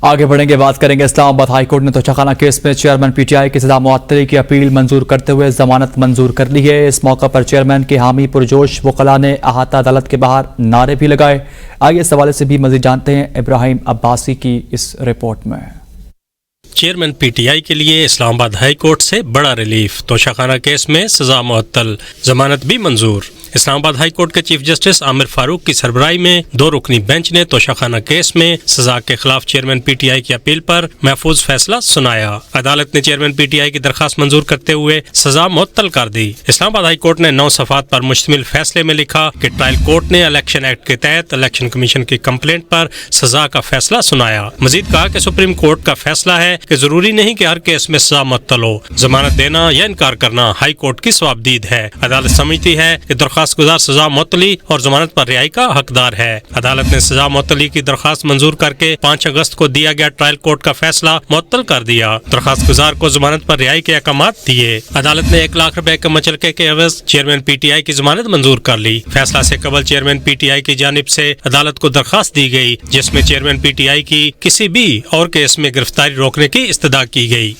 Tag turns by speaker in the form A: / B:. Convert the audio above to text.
A: آگے بڑھیں گے، بات کریں گے اسلام آباد ہائی کورٹ نے توشہ کیس میں چیئرمین پی ٹی آئی کی سزا معطلی کی اپیل منظور کرتے ہوئے ضمانت منظور کر لی ہے۔ اس موقع پر چیئرمین کے حامی پرجوش وکلاء نے احاطہ عدالت کے باہر نعرے بھی لگائے۔ آئیے اس حوالے سے بھی مزید جانتے ہیں ابراہیم عباسی کی اس رپورٹ میں۔
B: چیئرمین پی ٹی آئی کے لیے اسلام آباد ہائی کورٹ سے بڑا ریلیف، توشہ خانہ کیس میں سزا معطل، ضمانت بھی منظور۔ اسلام آباد ہائی کورٹ کے چیف جسٹس عامر فاروق کی سربراہی میں 2 رکنی بینچ نے توشہ خانہ کیس میں سزا کے خلاف چیئرمین پی ٹی آئی کی اپیل پر محفوظ فیصلہ سنایا۔ عدالت نے چیئرمین پی ٹی آئی کی درخواست منظور کرتے ہوئے سزا معطل کر دی۔ اسلام آباد ہائی کورٹ نے 9 صفحات پر مشتمل فیصلے میں لکھا کہ ٹرائل کورٹ نے الیکشن ایکٹ کے تحت الیکشن کمیشن کی کمپلینٹ پر سزا کا فیصلہ سنایا۔ مزید کہا کہ سپریم کورٹ کا فیصلہ ہے کہ ضروری نہیں کہ ہر کیس میں سزا معطل ہو، ضمانت دینا یا انکار کرنا ہائی کورٹ کی ثوابدید ہے۔ عدالت سمجھتی ہے کہ درخواست گزار سزا معطلی اور ضمانت پر رہائی کا حقدار ہے۔ عدالت نے سزا معطلی کی درخواست منظور کر کے 5 اگست کو دیا گیا ٹرائل کورٹ کا فیصلہ معطل کر دیا۔ درخواست گزار کو ضمانت پر رہائی کے احکامات دیے۔ عدالت نے 1 لاکھ روپے کے مچلکے کے عوض چیئرمین پی ٹی آئی کی ضمانت منظور کر لی۔ فیصلہ سے قبل چیئرمین پی ٹی آئی کی جانب سے عدالت کو درخواست دی گئی جس میں چیئرمین پی ٹی آئی کی کسی بھی اور کیس میں گرفتاری روکنے کی استدعا کی گئی۔